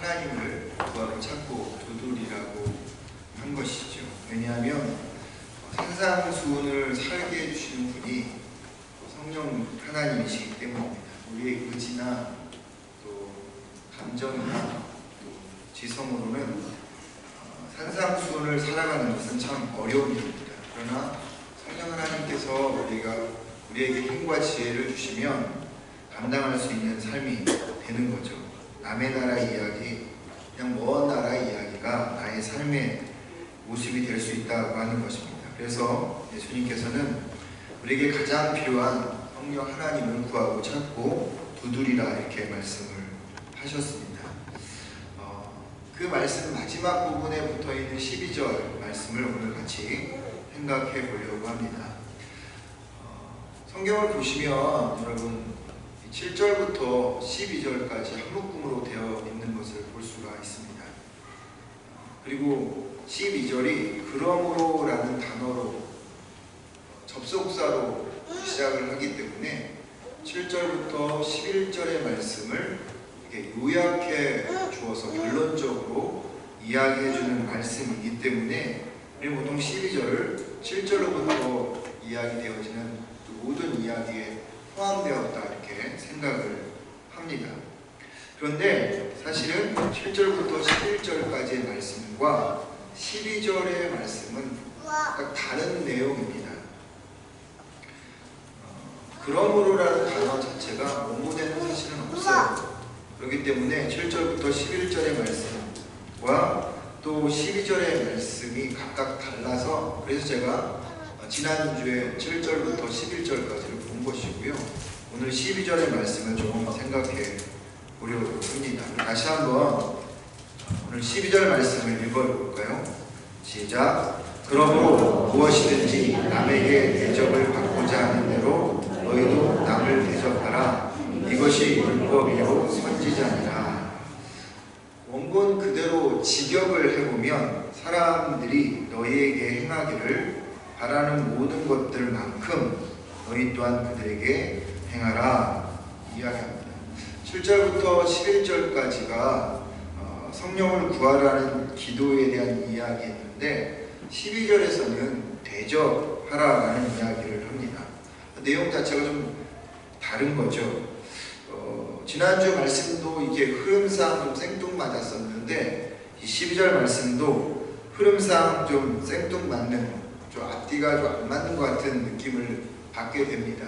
하나님을 구하고 찾고 두드리라고 한 것이죠. 왜냐하면 산상수훈을 살게 해주시는 분이 성령 하나님이시기 때문입니다. 우리의 의지나 또 감정이나 또 지성으로는 산상수훈을 살아가는 것은 참 어려운 일입니다. 그러나 성령 하나님께서 우리에게 힘과 지혜를 주시면 감당할 수 있는 삶이 되는 거죠. 남의 나라 이야기, 그냥 먼 나라 이야기가 나의 삶의 모습이 될 수 있다고 하는 것입니다. 그래서 예수님께서는 우리에게 가장 필요한 성령 하나님을 구하고 찾고 두드리라 이렇게 말씀을 하셨습니다. 그 말씀 마지막 부분에 붙어있는 12절 말씀을 오늘 같이 생각해 보려고 합니다. 성경을 보시면 여러분 7절부터 12절까지 한 묶음으로 되어 있는 것을 볼 수가 있습니다. 그리고 12절이 그러므로 라는 단어로 접속사로 시작을 하기 때문에 7절부터 11절의 말씀을 이렇게 요약해 주어서 결론적으로 이야기해주는 말씀이기 때문에 우리 보통 12절을 7절로부터 이야기되어지는 그 모든 이야기에 포함되었다 이렇게 생각을 합니다. 그런데 사실은 7절부터 11절까지의 말씀과 12절의 말씀은 딱 다른 내용입니다. 그러므로라는 단어 자체가 원문에는 사실은 없어요. 그렇기 때문에 7절부터 11절의 말씀과 또 12절의 말씀이 각각 달라서 그래서 제가 지난주에 7절부터 11절까지를 본 것이고요. 오늘 12절의 말씀을 좀 생각해 보려고 합니다. 다시 한번 오늘 12절 말씀을 읽어볼까요? 시작! 그러므로 무엇이든지 남에게 대접을 받고자 하는 대로 너희도 남을 대접하라. 이것이 율법이요 선지자니라. 원본 그대로 직역을 해보면 사람들이 너희에게 행하기를 바라는 모든 것들만큼 너희 또한 그들에게 행하라 이야기합니다. 7절부터 11절까지가 성령을 구하라는 기도에 대한 이야기였는데 12절에서는 대접하라라는 이야기를 합니다. 내용 자체가 좀 다른 거죠. 지난주 말씀도 이게 흐름상 좀 생뚱맞았었는데 이 12절 말씀도 흐름상 좀 생뚱맞는 좀 앞뒤가 좀 안 맞는 것 같은 느낌을 받게 됩니다.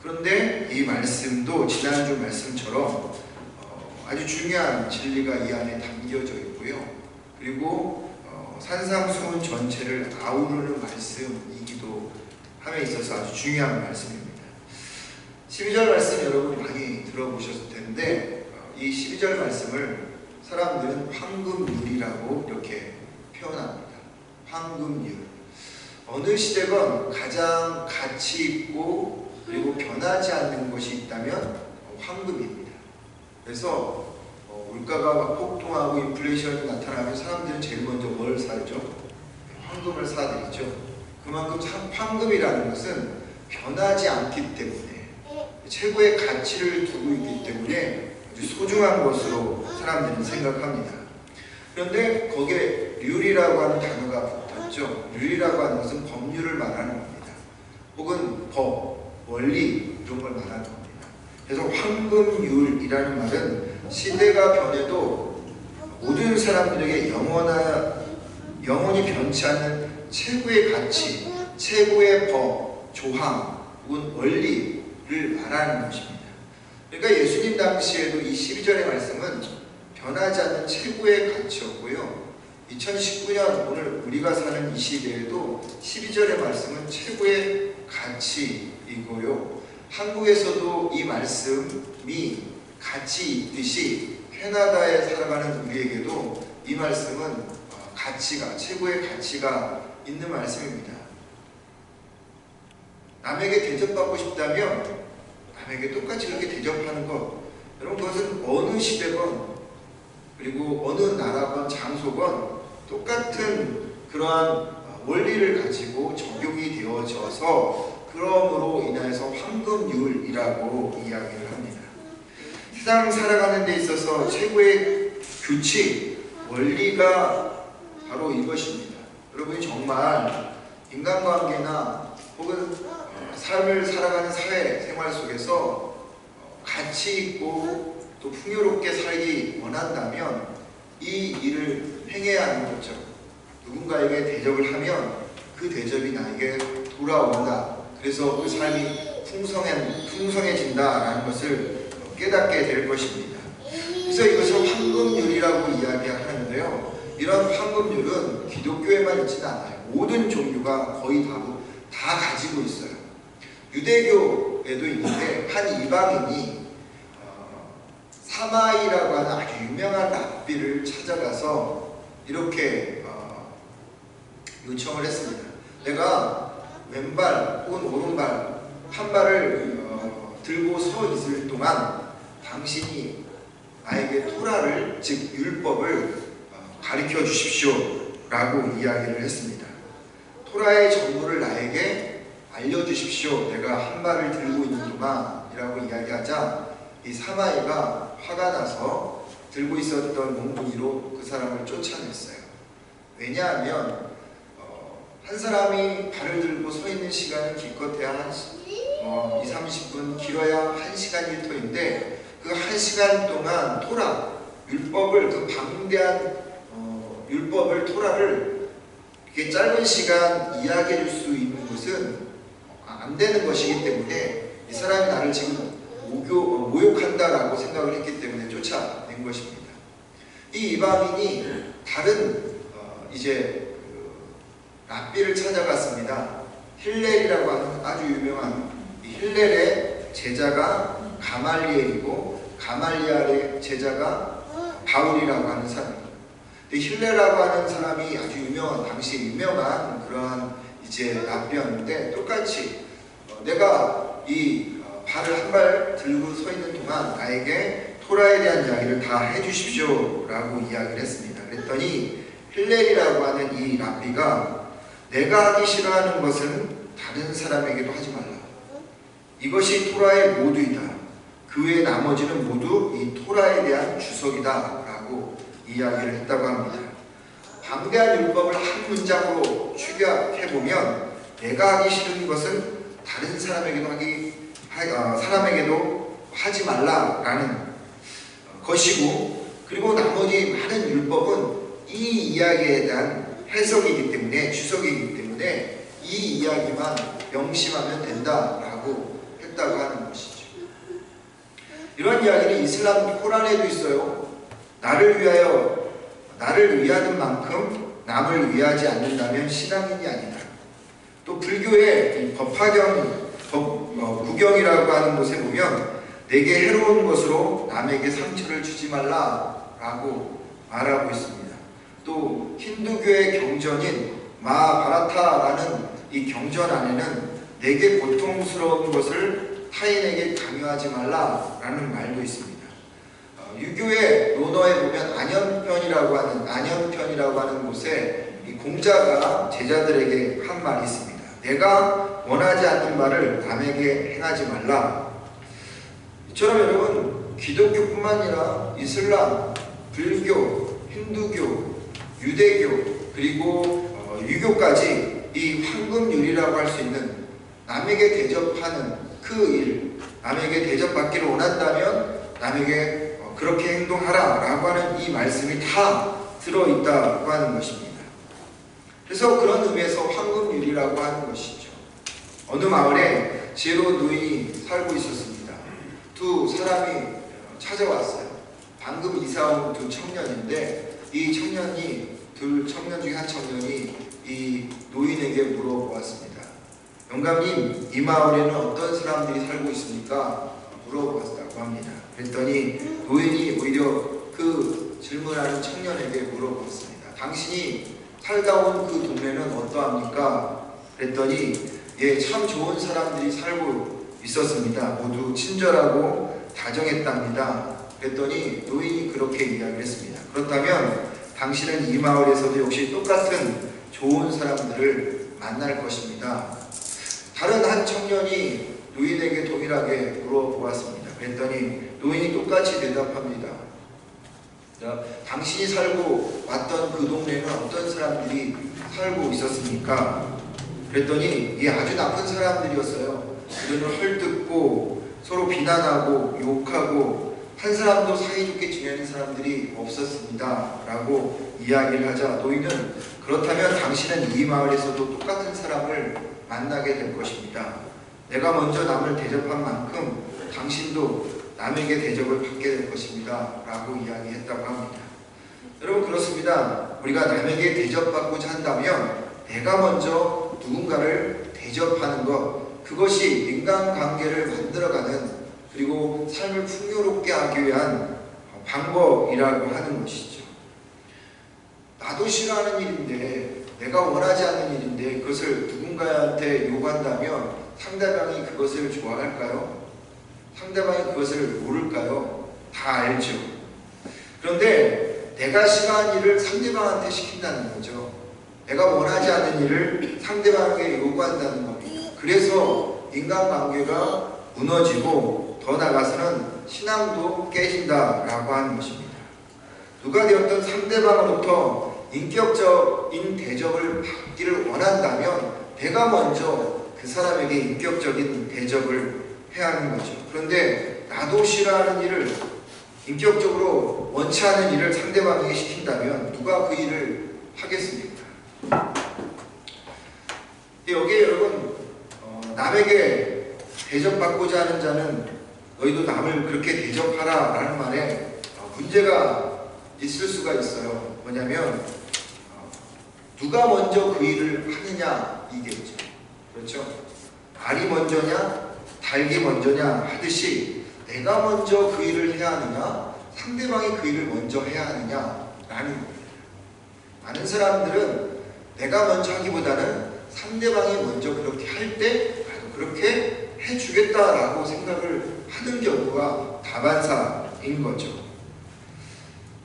그런데 이 말씀도 지난주 말씀처럼 아주 중요한 진리가 이 안에 담겨져 있고요. 그리고 산상수훈 전체를 아우르는 말씀이기도 함에 있어서 아주 중요한 말씀입니다. 12절 말씀 여러분 많이 들어보셨을 텐데 이 12절 말씀을 사람들은 황금률이라고 이렇게 표현합니다. 황금률. 어느 시대건 가장 가치 있고 그리고 변하지 않는 것이 있다면 황금입니다. 그래서 물가가 막 폭등하고 인플레이션이 나타나면 사람들은 제일 먼저 뭘 사죠? 황금을 사들이죠. 그만큼 황금이라는 것은 변하지 않기 때문에 최고의 가치를 두고 있기 때문에 아주 소중한 것으로 사람들은 생각합니다. 그런데 거기에 률이라고 하는 단어가 붙었죠. 률이라고 하는 것은 법률을 말하는 겁니다. 혹은 법, 원리 이런 걸 말하는 겁니다. 그래서 황금률이라는 말은 시대가 변해도 모든 사람들에게 영원히 변치 않는 최고의 가치, 최고의 법, 조항 혹은 원리를 말하는 것입니다. 그러니까 예수님 당시에도 이 12절의 말씀은 변하지 않는 최고의 가치였고요. 2019년 오늘 우리가 사는 이 시대에도 12절의 말씀은 최고의 가치이고요. 한국에서도 이 말씀이 가치 있듯이 캐나다에 살아가는 우리에게도 이 말씀은 최고의 가치가 있는 말씀입니다. 남에게 대접받고 싶다면 남에게 똑같이 그렇게 대접하는 것, 여러분 그것은 어느 시대건 그리고 어느 나라건 장소건 똑같은 그러한 원리를 가지고 적용이 되어져서 그러므로 인해서 황금률이라고 이야기를 합니다. 세상 살아가는 데 있어서 최고의 규칙, 원리가 바로 이것입니다. 여러분이 정말 인간관계나 혹은 삶을 살아가는 사회생활 속에서 가치 있고 또 풍요롭게 살기 원한다면 이 일을 행해야 하는 거죠. 누군가에게 대접을 하면 그 대접이 나에게 돌아온다. 그래서 그 삶이 풍성해진다라는 것을 깨닫게 될 것입니다. 그래서 이것을 황금률이라고 이야기하는데요. 이런 황금률은 기독교에만 있지는 않아요. 모든 종교가 거의 다 가지고 있어요. 유대교에도 있는데 한 이방인이 사마이라고 하는 아주 유명한 랍비를 찾아가서 이렇게 요청을 했습니다. 내가 왼발 혹은 오른발 한 발을 들고 서 있을 동안 당신이 나에게 토라를, 즉 율법을 가르쳐 주십시오 라고 이야기를 했습니다. 토라의 전부를 나에게 알려주십시오. 내가 한 발을 들고 있는 동안이라고 이야기하자 이 사마이가 화가 나서 들고 있었던 몽둥이로 그 사람을 쫓아냈어요. 왜냐하면 한 사람이 발을 들고 서 있는 시간은 기껏해야 한 20-30분, 길어야 1시간 1토인데 그 1시간 동안 토라, 율법을, 그 방대한 율법을, 토라를 이렇게 짧은 시간 이야기해 줄 수 있는 것은 안 되는 것이기 때문에 이 사람이 나를 지금 모욕한다라고 생각을 했기 때문에 쫓아낸 것입니다. 이 이방인이 다른 이제 랍비를 찾아갔습니다. 힐렐이라고 하는 아주 유명한 힐렐의 제자가 가말리엘이고 가말리엘의 제자가 바울이라고 하는 사람입니다. 힐렐이라고 하는 사람이 아주 유명한, 당시 유명한 그러한 이제 랍비였는데 똑같이 내가 이 발을 한 발 들고 서 있는 동안 나에게 토라에 대한 이야기를 다 해주십시오 라고 이야기를 했습니다. 그랬더니 힐렐이라고 하는 이 랍비가 내가 하기 싫어하는 것은 다른 사람에게도 하지 말라. 이것이 토라의 모두이다. 그 외 나머지는 모두 이 토라에 대한 주석이다 라고 이야기를 했다고 합니다. 방대한 율법을 한 문장으로 축약해보면 내가 하기 싫은 것은 다른 사람에게도 하지 말라라는 것이고, 그리고 나머지 많은 율법은 이 이야기에 대한 해석이기 때문에, 주석이기 때문에 이 이야기만 명심하면 된다라고 했다고 하는 것이죠. 이런 이야기는 이슬람 코란에도 있어요. 나를 위하는 만큼 남을 위하지 않는다면 신앙인이 아니다. 또 불교의 구경이라고 하는 곳에 보면 내게 해로운 것으로 남에게 상처를 주지 말라라고 말하고 있습니다. 또 힌두교의 경전인 마하바라타라는 이 경전 안에는 내게 고통스러운 것을 타인에게 강요하지 말라라는 말도 있습니다. 유교의 논어에 보면 안연편이라고 하는 곳에 이 공자가 제자들에게 한 말이 있습니다. 내가 원하지 않는 말을 남에게 행하지 말라. 이처럼 여러분, 기독교뿐만 아니라 이슬람, 불교, 힌두교, 유대교, 그리고 유교까지 이 황금률이라고 할 수 있는 남에게 대접하는 그 일, 남에게 대접받기를 원한다면 남에게 그렇게 행동하라 라고 하는 이 말씀이 다 들어있다고 하는 것입니다. 그래서 그런 의미에서 황금률이라고 하는 것이죠. 어느 마을에 지혜로운 노인이 살고 있었습니다. 두 사람이 찾아왔어요. 방금 이사 온 두 청년인데 이 둘 청년 중에 한 청년이 이 노인에게 물어보았습니다. 영감님, 이 마을에는 어떤 사람들이 살고 있습니까? 물어보았다고 합니다. 그랬더니 노인이 오히려 그 질문하는 청년에게 물어보았습니다. 당신이 살다 온 그 동네는 어떠합니까? 그랬더니 참 좋은 사람들이 살고 있었습니다. 모두 친절하고 다정했답니다. 그랬더니 노인이 그렇게 이야기를 했습니다. 그렇다면 당신은 이 마을에서도 역시 똑같은 좋은 사람들을 만날 것입니다. 다른 한 청년이 노인에게 동일하게 물어보았습니다. 그랬더니 노인이 똑같이 대답합니다. 당신이 살고 왔던 그 동네는 어떤 사람들이 살고 있었습니까? 그랬더니 이게 아주 나쁜 사람들이었어요. 그들을 헐뜯고 서로 비난하고 욕하고 한 사람도 사이좋게 지내는 사람들이 없었습니다 라고 이야기를 하자 노인은 그렇다면 당신은 이 마을에서도 똑같은 사람을 만나게 될 것입니다. 내가 먼저 남을 대접한 만큼 당신도 남에게 대접을 받게 될 것입니다 라고 이야기했다고 합니다. 여러분 그렇습니다. 우리가 남에게 대접받고자 한다면 내가 먼저 누군가를 대접하는 것, 그것이 인간관계를 만들어가는 그리고 삶을 풍요롭게 하기 위한 방법이라고 하는 것이죠. 나도 싫어하는 일인데 내가 원하지 않는 일인데 그것을 누군가한테 요구한다면 상대방이 그것을 좋아할까요? 상대방이 그것을 모를까요? 다 알죠. 그런데 내가 싫어하는 일을 상대방한테 시킨다는 거죠. 내가 원하지 않는 일을 상대방에게 요구한다는 겁니다. 그래서 인간관계가 무너지고 더 나아가서는 신앙도 깨진다라고 하는 것입니다. 누가 되었든 상대방으로부터 인격적인 대접을 받기를 원한다면 내가 먼저 그 사람에게 인격적인 대접을 해야 하는 거죠. 그런데 나도 싫어하는 일을 인격적으로 원치 않은 일을 상대방에게 시킨다면 누가 그 일을 하겠습니까? 여기에 여러분 남에게 대접받고자 하는 자는 너희도 남을 그렇게 대접하라 라는 말에 문제가 있을 수가 있어요. 뭐냐면 누가 먼저 그 일을 하느냐 이게죠. 그렇죠? 알이 먼저냐 닭이 먼저냐 하듯이 내가 먼저 그 일을 해야 하느냐 상대방이 그 일을 먼저 해야 하느냐 라는 겁니다. 많은 사람들은 내가 먼저 하기보다는 상대방이 먼저 그렇게 할 때 나도 그렇게 해주겠다라고 생각을 하는 경우가 다반사인 거죠.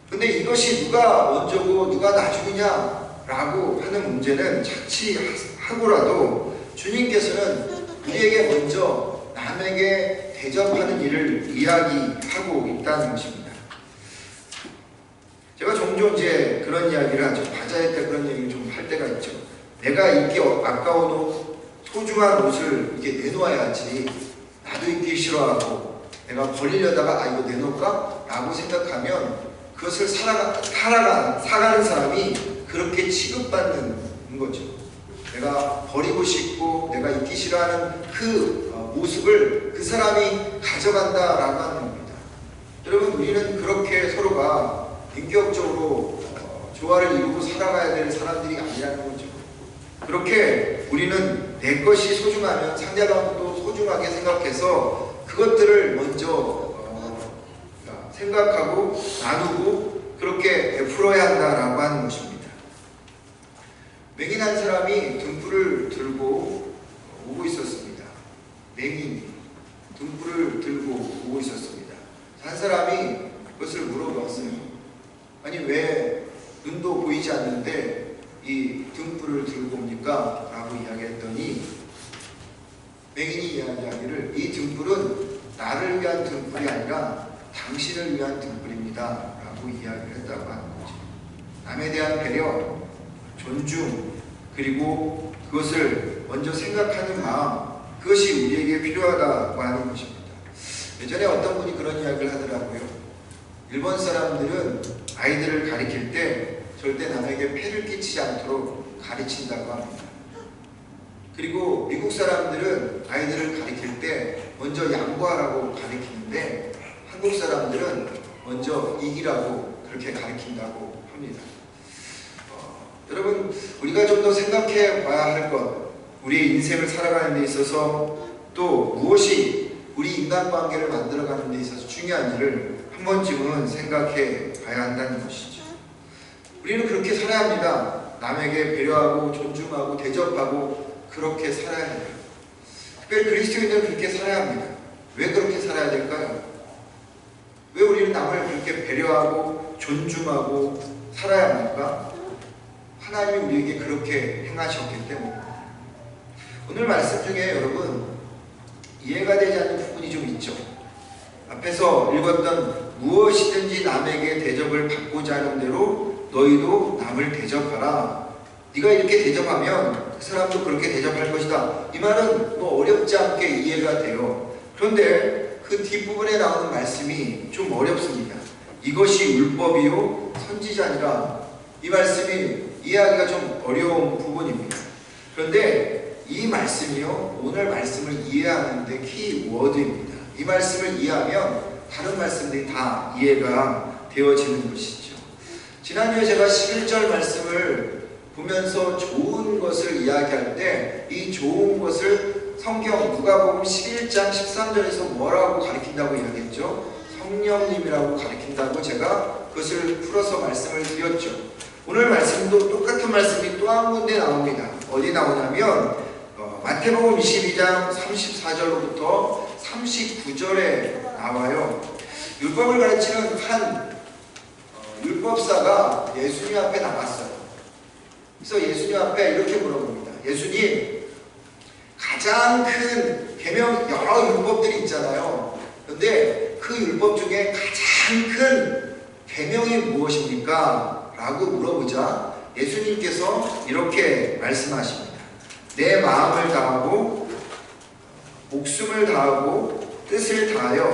근데 이것이 누가 먼저고 누가 나중이냐라고 하는 문제는 자칫하고라도 주님께서는 우리에게 먼저 남에게 대접하는 일을 이야기하고 있다는 것입니다. 제가 종종 이제 그런 이야기를 하죠. 바자회 때 그런 얘기를 좀 할 때가 있죠. 내가 입기 아까운 옷, 소중한 옷을 이렇게 내놓아야지 나도 입기 싫어하고 내가 버리려다가 이거 내놓을까? 라고 생각하면 그것을 사가는 사람이 그렇게 취급받는 거죠. 내가 버리고 싶고 내가 입기 싫어하는 그 모습을 그 사람이 가져간다라고 하는 겁니다. 여러분 우리는 그렇게 서로가 인격적으로 조화를 이루고 살아가야 될 사람들이 아니라는 거죠. 그렇게 우리는 내 것이 소중하면 상대방도 소중하게 생각해서 그것들을 먼저 생각하고 나누고 그렇게 베풀어야 한다라고 하는 것입니다. 맹인한 사람이 등불을 들고 오고 있었습니다. 맹인이 등불을 들고 오고 있었습니다. 한 사람이 그것을 물어봤어요. 아니 왜 눈도 보이지 않는데 이 등불을 들고 옵니까? 라고 이야기했더니 맹인이 이야기하기를 이 등불은 나를 위한 등불이 아니라 당신을 위한 등불입니다 라고 이야기를 했다고 하는 거죠. 남에 대한 배려, 존중, 그리고 그것을 먼저 생각하는 마음, 그것이 우리에게 필요하다고 하는 것입니다. 예전에 어떤 분이 그런 이야기를 하더라고요. 일본 사람들은 아이들을 가리킬 때 절대 남에게 폐를 끼치지 않도록 가르친다고 합니다. 그리고 미국 사람들은 아이들을 가리킬 때 먼저 양보하라고 가르치는데 한국 사람들은 먼저 이기라고 그렇게 가르친다고 합니다. 여러분 우리가 좀 더 생각해 봐야 할 것, 우리의 인생을 살아가는 데 있어서 또 무엇이 우리 인간관계를 만들어가는 데 있어서 중요한 일을 한 번쯤은 생각해 봐야 한다는 것이죠. 우리는 그렇게 살아야 합니다. 남에게 배려하고 존중하고 대접하고 그렇게 살아야 합니다. 특별히 그리스도인들은 그렇게 살아야 합니다. 왜 그렇게 살아야 될까요? 왜 우리는 남을 그렇게 배려하고 존중하고 살아야 합니까? 하나님이 우리에게 그렇게 행하셨기 때문에. 오늘 말씀 중에 여러분 이해가 되지 않는 부분이 좀 있죠. 앞에서 읽었던 무엇이든지 남에게 대접을 받고자 하는 대로 너희도 남을 대접하라. 네가 이렇게 대접하면 그 사람도 그렇게 대접할 것이다. 이 말은 뭐 어렵지 않게 이해가 돼요. 그런데 그 뒷부분에 나오는 말씀이 좀 어렵습니다. 이것이 율법이요 선지자니라. 이 말씀이 이해하기가 좀 어려운 부분입니다. 그런데 이 말씀이요, 오늘 말씀을 이해하는 데 키워드입니다. 이 말씀을 이해하면 다른 말씀들이 다 이해가 되어지는 것이죠. 지난주에 제가 11절 말씀을 보면서 좋은 것을 이야기할 때 이 좋은 것을 성경 누가복음 11장 13절에서 뭐라고 가리킨다고 이야기했죠? 성령님이라고 가리킨다고 제가 그것을 풀어서 말씀을 드렸죠. 오늘 말씀도 똑같은 말씀이 또 한 군데 나옵니다. 어디 나오냐면 마태복음 22장 34절로부터 39절에 나와요. 율법을 가르치는 한 율법사가 예수님 앞에 나갔어요. 그래서 예수님 앞에 이렇게 물어봅니다. 예수님, 가장 큰 계명 여러 율법들이 있잖아요. 그런데 그 율법 중에 가장 큰 계명이 무엇입니까? 라고 물어보자 예수님께서 이렇게 말씀하십니다. 내 마음을 다하고 목숨을 다하고 뜻을 다하여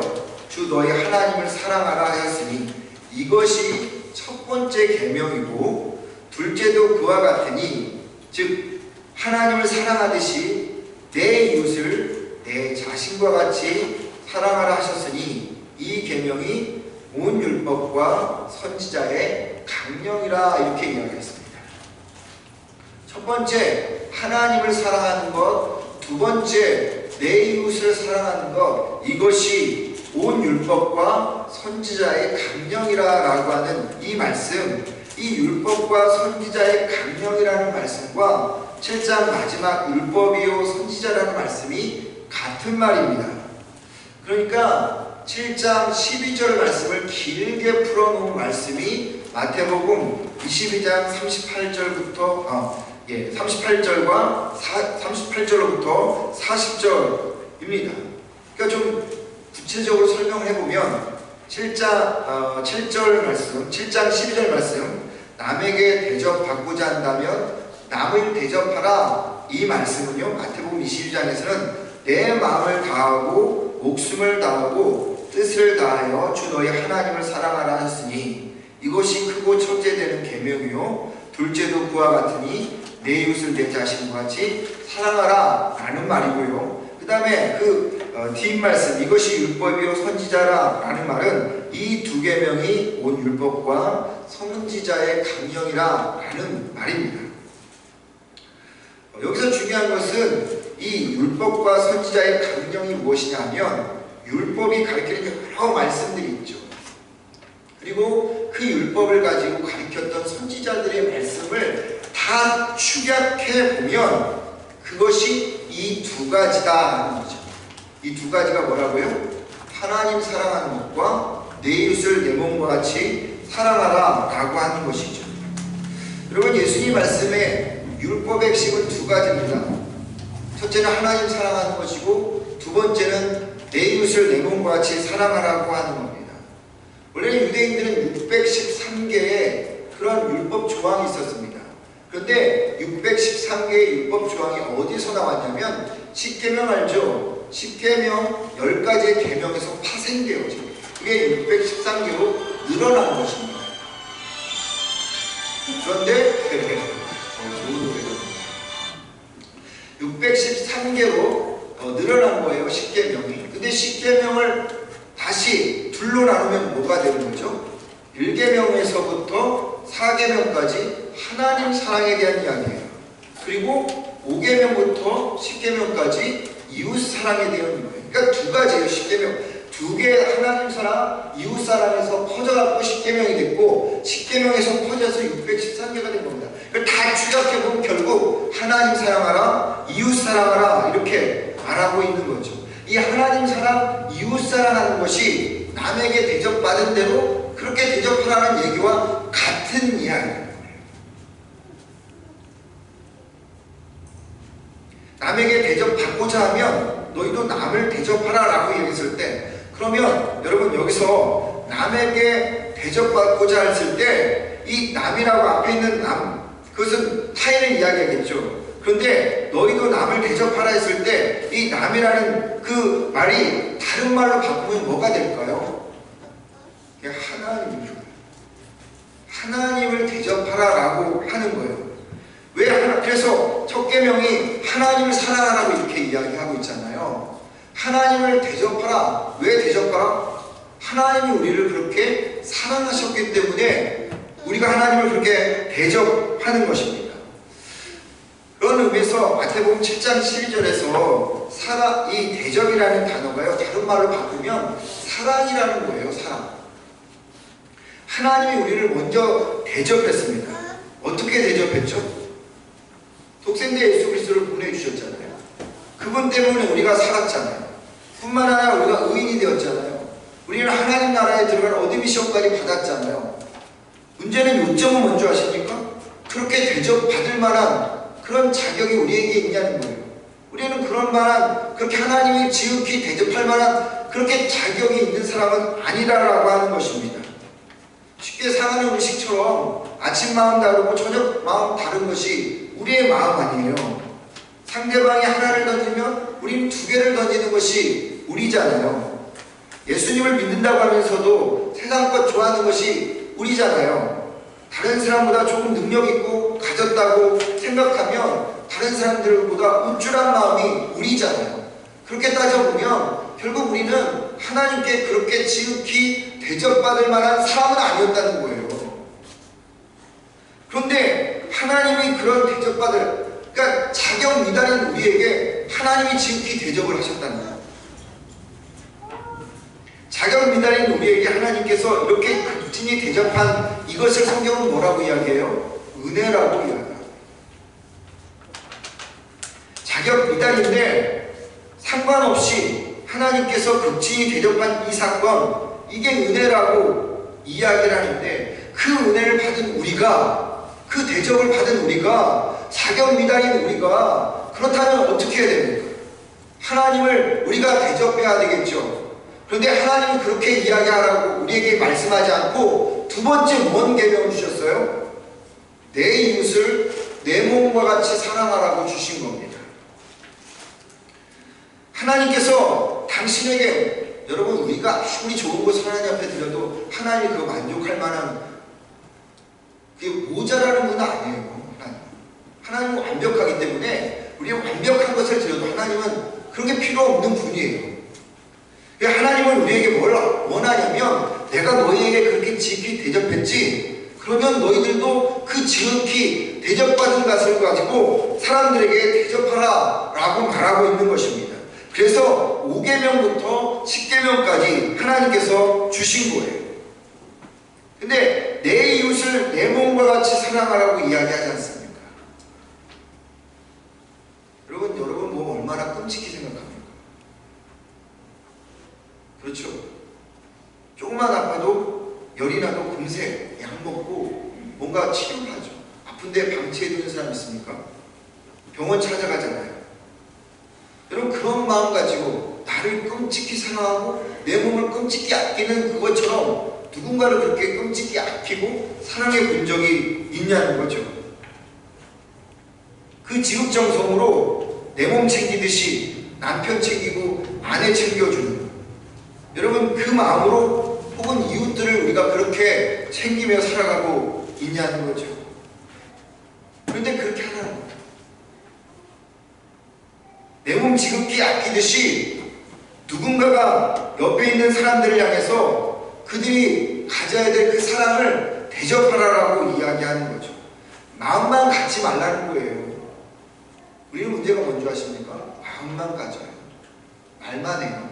주 너희 하나님을 사랑하라 하였으니 이것이 첫 번째 계명이고 둘째도 그와 같으니 즉 하나님을 사랑하듯이 내 이웃을 내 자신과 같이 사랑하라 하셨으니 이 계명이 온 율법과 선지자의 강령이라 이렇게 이야기했습니다. 첫 번째 하나님을 사랑하는 것, 두 번째 내 이웃을 사랑하는 것, 이것이 온 율법과 선지자의 강령이라고 하는 이 말씀, 이 율법과 선지자의 강령이라는 말씀과 7장 마지막 율법이요 선지자라는 말씀이 같은 말입니다. 그러니까 7장 12절 말씀을 길게 풀어놓은 말씀이 마태복음 22장 38절과 38절로부터 40절입니다. 그러니까 좀 구체적으로 설명을 해보면 7절 말씀, 7장 12절 말씀, 남에게 대접받고자 한다면 남을 대접하라. 이 말씀은요, 마태복음 22장에서는 내 마음을 다하고 목숨을 다하고 뜻을 다하여 주 너희 하나님을 사랑하라 하셨으니 이것이 크고 첫째 되는 계명이요 둘째도 그와 같으니 내 이웃을 내 자신과 같이 사랑하라 라는 말이고요. 그 다음에 뒷말씀 이것이 율법이요 선지자라 라는 말은 이 두 계명이 온 율법과 선지자의 강령이라 라는 말입니다. 여기서 중요한 것은 이 율법과 선지자의 강령이 무엇이냐면 율법이 가르치는 여러 말씀들이 있죠. 그리고 그 율법을 가지고 가르쳤던 선지자들의 말씀을 다 축약해 보면 그것이 이 두 가지다라는 거죠. 이 두 가지가 뭐라고요? 하나님 사랑하는 것과 내 이웃을 내 몸과 같이 사랑하라 라고 하는 것이죠. 여러분, 예수님 말씀에 율법의 핵심은 두 가지입니다. 첫째는 하나님 사랑하는 것이고 두 번째는 내 이웃을 내 몸과 같이 사랑하라고 하는 겁니다. 원래 유대인들은 613개의 그런 율법 조항이 있었습니다. 그런데 613개의 율법 조항이 어디서 나왔냐면 십계명 알죠? 십계명 10가지의 계명에서 파생되어져 그게 613개로 늘어난 것입니다. 그런데 613개로 늘어난 거예요, 십계명이. 근데 십계명을 다시 둘로 나누면 뭐가 되는 거죠? 1계명에서부터 4계명까지 하나님 사랑에 대한 이야기예요. 그리고 5계명부터 10계명까지 이웃 사랑에 대한 거예요. 그러니까 두 가지예요, 십계명. 두 개 하나님 사랑, 이웃 사랑에서 퍼져갖고 10계명이 됐고 10계명에서 퍼져서 613개가 된 겁니다. 다 추적해보면 결국 하나님 사랑하라, 이웃 사랑하라 이렇게 말하고 있는 거죠. 이 하나님 사랑, 이웃 사랑하는 것이 남에게 대접받은 대로 그렇게 대접하라는 얘기와 같은 이야기예요. 남에게 대접받고자 하면 너희도 남을 대접하라 라고 얘기했을 때 그러면 여러분 여기서 남에게 대접받고자 했을 때 이 남이라고 앞에 있는 남, 그것은 타인을 이야기하겠죠. 그런데 너희도 남을 대접하라 했을 때 이 남이라는 그 말이 다른 말로 바꾸면 뭐가 될까요? 하나님입니다. 하나님을 대접하라라고 하는 거예요. 그래서 첫 계명이 하나님을 사랑하라고 이렇게 이야기하고 있잖아요. 하나님을 대접하라. 왜 대접하라? 하나님이 우리를 그렇게 사랑하셨기 때문에 우리가 하나님을 그렇게 대접하는 것입니다. 그런 의미에서 마태복음 7장 12절에서 이 대접이라는 단어가요, 다른 말로 바꾸면 사랑이라는 거예요. 사랑. 하나님이 우리를 먼저 대접했습니다. 어떻게 대접했죠? 독생자 예수 그리스도를 보내주셨잖아요. 그분 때문에 우리가 살았잖아요. 뿐만 아니라 우리가 의인이 되었잖아요. 우리는 하나님 나라에 들어갈 어드미션까지 받았잖아요. 문제는 요점은 먼저 아십니까? 그렇게 대접받을 만한 그런 자격이 우리에게 있냐는 거예요. 우리는 그런 만한, 그렇게 하나님이 지극히 대접할 만한 그렇게 자격이 있는 사람은 아니라라고 하는 것입니다. 쉽게 상하는 음식처럼 아침 마음 다르고 저녁 마음 다른 것이 우리의 마음 아니에요. 상대방이 하나를 던지면 우리는 두 개를 던지는 것이 우리잖아요. 예수님을 믿는다고 하면서도 세상 것 좋아하는 것이 우리잖아요. 다른 사람보다 조금 능력 있고 가졌다고 생각하면 다른 사람들보다 우쭐한 마음이 우리잖아요. 그렇게 따져보면 결국 우리는 하나님께 그렇게 지극히 대접받을 만한 사람은 아니었다는 거예요. 그런데 하나님이 그런 그러니까 자격 미달인 우리에게 하나님이 지극히 대접을 하셨다는 거예요. 자격 미달인 우리에게 하나님께서 이렇게 극진히 대접한 이것을 성경은 뭐라고 이야기해요? 은혜라고 이야기해요. 자격 미달인데 상관없이 하나님께서 극진히 대접한 이 사건, 이게 은혜라고 이야기를 하는데, 그 은혜를 받은 우리가, 그 대접을 받은 우리가, 자격 미달인 우리가 그렇다면 어떻게 해야 됩니까? 하나님을 우리가 대접해야 되겠죠. 그런데 하나님은 그렇게 이야기하라고 우리에게 말씀하지 않고 두 번째 뭔 계명을 주셨어요? 내 이웃을 내 몸과 같이 사랑하라고 주신 겁니다. 하나님께서 당신에게, 여러분, 우리가 아무리 좋은 것을 하나님 앞에 드려도 하나님이 그거 만족할 만한, 그게 모자라는 건 아니에요. 하나님은 완벽하기 때문에 우리가 완벽한 것을 드려도 하나님은 그런 게 필요 없는 분이에요. 하나님은 우리에게 뭘 원하냐면, 내가 너희에게 그렇게 지극히 대접했지, 그러면 너희들도 그 지극히 대접받은 것을 가지고 사람들에게 대접하라 라고 말하고 있는 것입니다. 그래서 5계명부터 10계명까지 하나님께서 주신 거예요. 근데 내 이웃을 내 몸과 같이 사랑하라고 이야기하지 않습니까? 여러분 뭐 얼마나 끔찍히 생각합니까? 그렇죠? 조금만 아파도 열이 나도 금세 약 먹고 뭔가 치료를 하죠. 아픈데 방치해두는 사람 있습니까? 병원 찾아가잖아요. 여러분, 그런 마음 가지고 나를 끔찍히 사랑하고 내 몸을 끔찍히 아끼는 그것처럼 누군가를 그렇게 끔찍히 아끼고 사랑해 본 적이 있냐는 거죠. 그 지극정성으로 내 몸 챙기듯이 남편 챙기고 아내 챙겨주는, 여러분, 그 마음으로 혹은 이웃들을 우리가 그렇게 챙기며 살아가고 있냐는 거죠. 그런데 그렇게 하라는 거예요. 내 몸 지극히 아끼듯이 누군가가 옆에 있는 사람들을 향해서 그들이 가져야 될 그 사랑을 대접하라라고 이야기하는 거죠. 마음만 갖지 말라는 거예요. 우리는 문제가 뭔지 아십니까? 마음만 가져요. 말만 해요.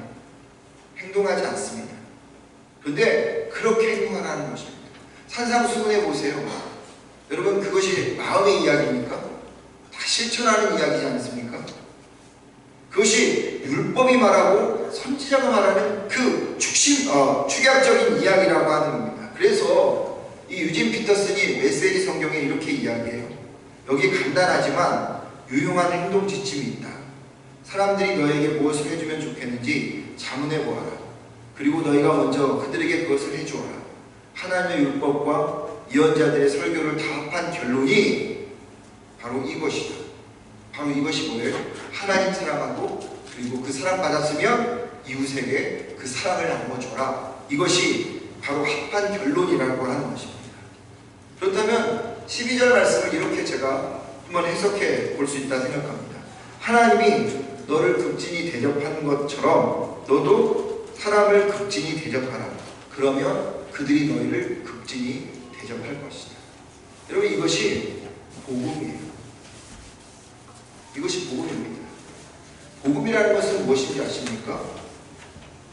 행동하지 않습니다. 그런데 그렇게 행동하라는 것입니다. 산상수훈해 보세요. 여러분, 그것이 마음의 이야기입니까? 다 실천하는 이야기지 않습니까? 그것이 율법이 말하고 선지자가 말하는 그 축약적인 이야기라고 하는 겁니다. 그래서 이 유진 피터슨이 메시지 성경에 이렇게 이야기해요. 여기 간단하지만 유용한 행동 지침이 있다. 사람들이 너에게 무엇을 해주면 좋겠는지 자문해 보아라. 그리고 너희가 먼저 그들에게 그것을 해주어라. 하나님의 율법과 예언자들의 설교를 다 합한 결론이 바로 이것이다. 바로 이것이 뭐예요? 하나님 사랑하고 그리고 그 사랑받았으면 이웃에게 그 사랑을 나누어줘라. 이것이 바로 합한 결론이라고 하는 것입니다. 그렇다면 12절 말씀을 이렇게 제가 한번 해석해 볼 수 있다 생각합니다. 하나님이 너를 극진히 대접하는 것처럼 너도 사람을 극진히 대접하라. 그러면 그들이 너희를 극진히 대접할 것이다. 여러분, 이것이 복음이에요. 이것이 복음입니다. 복음이라는 것은 무엇인지 아십니까?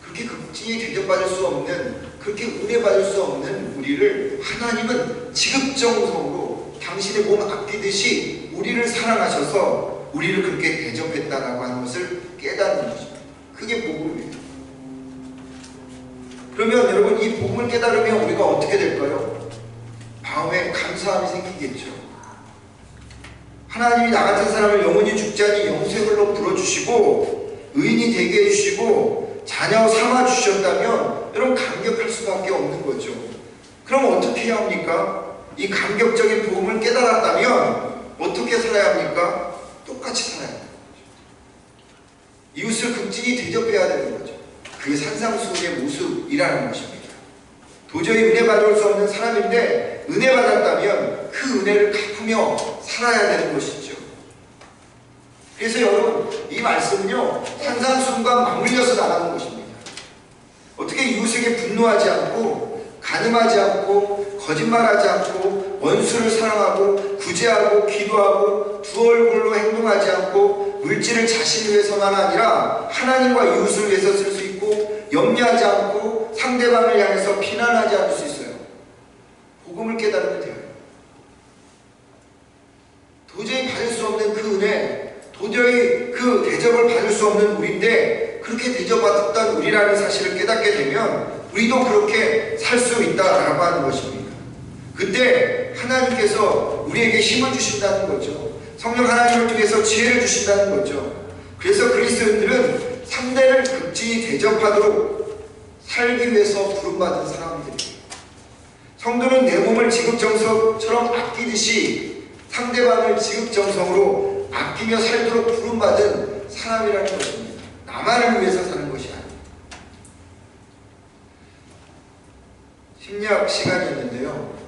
그렇게 극진히 대접받을 수 없는, 그렇게 은혜받을 수 없는 우리를 하나님은 지극정성으로 당신의 몸 아끼듯이 우리를 사랑하셔서 우리를 그렇게 대접했다라고 하는 것을 깨닫는 것입니다. 그게 복음이에요. 그러면 여러분, 이 복음을 깨달으면 우리가 어떻게 될까요? 마음에 감사함이 생기겠죠. 하나님이 나 같은 사람을 영원히 죽지 않은 영생을로 불러주시고 의인이 되게 해주시고 자녀 삼아주셨다면 여러분, 감격할 수밖에 없는 거죠. 그럼 어떻게 해야 합니까? 이 감격적인 복음을 깨달았다면 어떻게 살아야 합니까? 똑같이 살아야 합니다. 이웃을 극진히 대접해야 되는 거죠. 그게 산상수훈의 모습이라는 것입니다. 도저히 은혜 받을 수 없는 사람인데 은혜 받았다면 그 은혜를 갚으며 살아야 되는 것이죠. 그래서 여러분, 이 말씀은요, 산상수훈과 맞물려서 나가는 것입니다. 어떻게 이웃에게 분노하지 않고 간음하지 않고 거짓말하지 않고 원수를 사랑하고 구제하고 기도하고 두 얼굴로 행동하지 않고 물질을 자신을 위해서만 아니라 하나님과 이웃을 위해서 쓸 수 있고 염려하지 않고 상대방을 향해서 비난하지 않을 수 있어요. 복음을 깨달으면 돼요. 도저히 받을 수 없는 그 은혜, 도저히 그 대접을 받을 수 없는 우리인데 그렇게 대접받았던 우리라는 사실을 깨닫게 되면 우리도 그렇게 살 수 있다라고 하는 것입니다. 그때 하나님께서 우리에게 힘을 주신다는 거죠. 성령 하나님을 통해서 지혜를 주신다는 거죠. 그래서 그리스도인들은 상대를 극진히 대접하도록 살기 위해서 부름받은 사람들이에요. 성도는 내 몸을 지극정성처럼 아끼듯이 상대방을 지극정성으로 아끼며 살도록 부름받은 사람이라는 것입니다. 나만을 위해서 사는 것이 아닙니다. 심리학 시간이었는데요,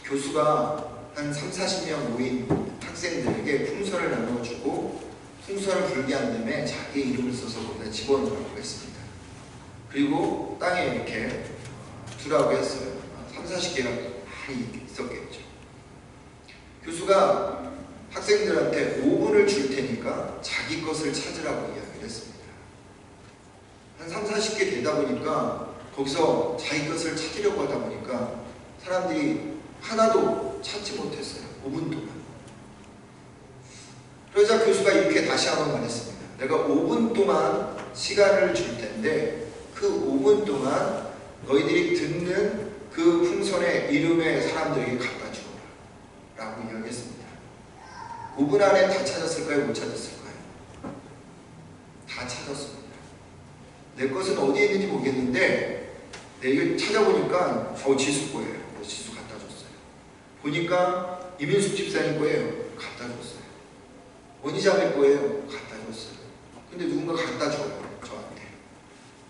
교수가 한 30-40명 모인 학생들에게 풍선을 나눠주고 풍선을 불게 한 다음에 자기 이름을 써서 거기다 집어넣으라고 했습니다. 그리고 땅에 이렇게 두라고 했어요. 30-40개가 많이 있었겠죠. 교수가 학생들한테 5분을 줄 테니까 자기 것을 찾으라고 이야기를 했습니다. 한 30-40개 되다 보니까 거기서 자기 것을 찾으려고 하다 보니까 사람들이 하나도 찾지 못했어요. 5분 동안. 그러자 교수가 이렇게 다시 한번 말했습니다. 내가 5분 동안 시간을 줄 텐데 그 5분 동안 너희들이 듣는 그 풍선의 이름의 사람들에게 갖다 주어라 라고 이야기했습니다. 5분 안에 다 찾았을까요? 못 찾았을까요? 다 찾았습니다. 내 것은 어디에 있는지 모르겠는데 내가 찾아보니까 지수 거예요. 지수 갖다 줬어요. 보니까 이민숙 집사님 거예요. 갖다 줬어요. 원희자매 거예요. 갖다 줬어요. 근데 누군가 갖다 줘요. 저한테.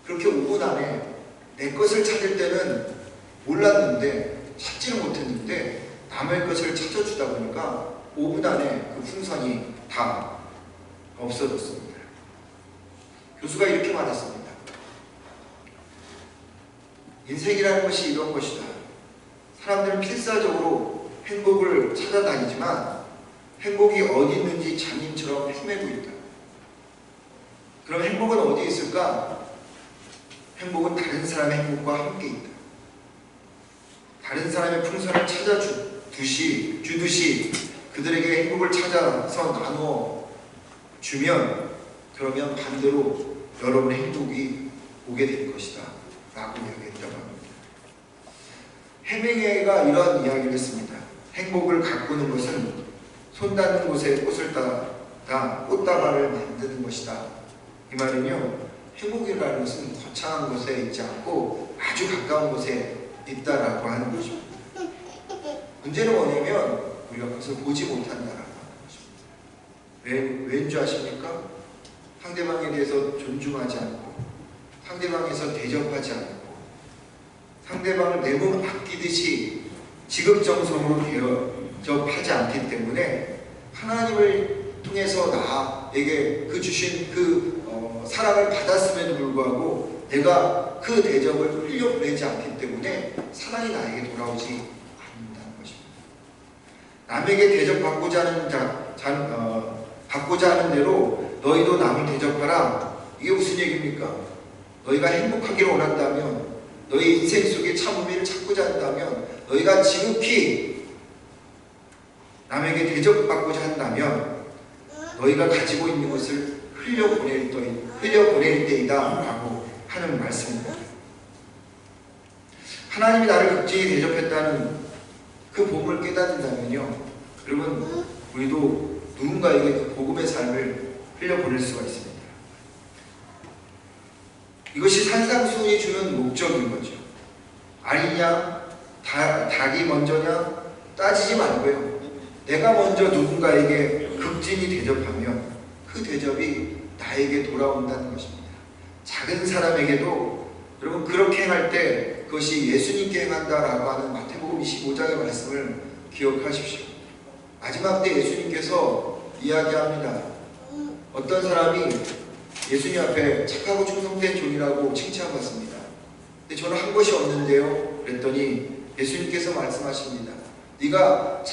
그렇게 5분 안에 내 것을 찾을 때는 몰랐는데 찾지를 못했는데 남의 것을 찾아주다 보니까 5분 안에 그 풍선이 다 없어졌습니다. 교수가 이렇게 말했습니다. 인생이라는 것이 이런 것이다. 사람들은 필사적으로 행복을 찾아다니지만 행복이 어디 있는지 장님처럼 헤매고 있다. 그럼 행복은 어디에 있을까? 행복은 다른 사람의 행복과 함께 있다. 다른 사람의 풍선을 주듯이 그들에게 행복을 찾아서 나누어 주면 그러면 반대로 여러분의 행복이 오게 될 것이다 라고 이야기했다고 합니다. 해밍웨이가 이런 이야기를 했습니다. 행복을 가꾸는 것은 손 닿는 곳에 꽃을 따다 꽃다발을 만드는 것이다. 이 말은요, 행복이라는 것은 거창한 곳에 있지 않고 아주 가까운 곳에 있다라고 하는 것입니다. 문제는 뭐냐면 우리가 그것을 보지 못한다라고 하는 것입니다. 왠 줄 아십니까? 상대방에 대해서 존중하지 않고, 상대방에서 대접하지 않고, 상대방을 내 몸 아끼듯이 지극정성으로 대접하지 않기 때문에 하나님을 통해서 나에게 그 주신 사랑을 받았음에도 불구하고 내가 그 대접을 흘려보내지 않기 때문에 사랑이 나에게 돌아오지 않는다는 것입니다. 남에게 대접받고자 하는 대로 너희도 남을 대접하라. 이게 무슨 얘기입니까? 너희가 행복하기를 원한다면, 너희 인생 속에 참 의미를 찾고자 한다면, 너희가 지극히 남에게 대접받고자 한다면 너희가 가지고 있는 것을 흘려보낼 때이다 라고 하는 말씀입니다. 하나님이 나를 극진히 대접했다는 그 복음을 깨닫는다면요, 여러분 우리도 누군가에게 그 복음의 삶을 흘려보낼 수가 있습니다. 이것이 산상수훈이 주는 목적인 거죠. 아니냐, 닭이 먼저냐 따지지 말고요, 내가 먼저 누군가에게 극진히 대접하면 그 대접이 나에게 돌아온다는 것입니다. 작은 사람에게도 여러분 그렇게 행할 때 그것이 예수님께 행한다라고 하는 마태복음 25장의 말씀을 기억하십시오. 마지막 때 예수님께서 이야기합니다. 어떤 사람이 예수님 앞에 착하고 충성된 종이라고 칭찬받습니다. 근데 저는 한 것이 없는데요 그랬더니 예수님께서 말씀하십니다. 네가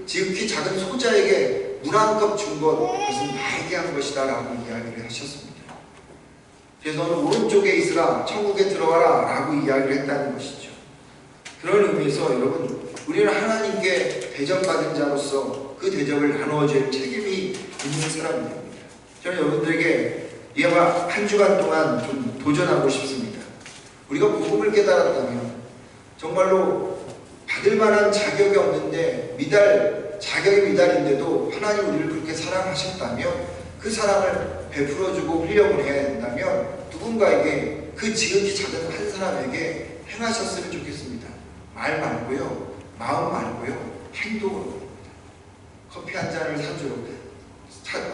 지극히 작은 소자에게 물 한 컵 준 것, 그것은 나에게 한 것이다 라고 이야기를 하셨습니다. 그래서 너는 오른쪽에 있으라, 천국에 들어가라 라고 이야기를 했다는 것이죠. 그런 의미에서 여러분, 우리는 하나님께 대접받은 자로서 그 대접을 나누어줄 책임이 있는 사람입니다. 저는 여러분들에게 이와 한 주간 동안 좀 도전하고 싶습니다. 우리가 복음을 깨달았다면 정말로 받을 만한 자격이 없는데 자격이 미달인데도 하나님 우리를 그렇게 사랑하셨다면 그 사랑을 베풀어주고 흘려보내야 된다면 누군가에게, 그 지극히 작은 한 사람에게 행하셨으면 좋겠습니다. 말 말고요, 마음 말고요, 행동으로. 커피 한 잔을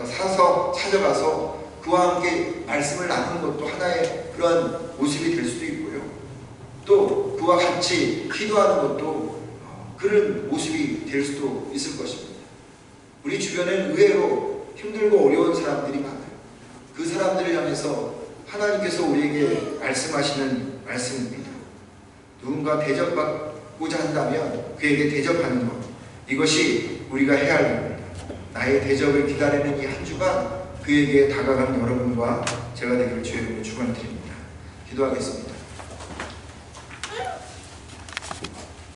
사서 찾아가서 그와 함께 말씀을 나누는 것도 하나의 그러한 모습이 될 수도 있고요, 또 그와 같이 기도하는 것도 그런 모습이 될 수도 있을 것입니다. 우리 주변에는 의외로 힘들고 어려운 사람들이 많아요. 그 사람들을 향해서 하나님께서 우리에게 말씀하시는 말씀입니다. 누군가 대접받고자 한다면 그에게 대접하는 것, 이것이 우리가 해야 할 일입니다. 나의 대접을 기다리는 이 한 주간 그에게 다가가는 여러분과 제가 되기를 주의 이름으로 축원드립니다. 기도하겠습니다.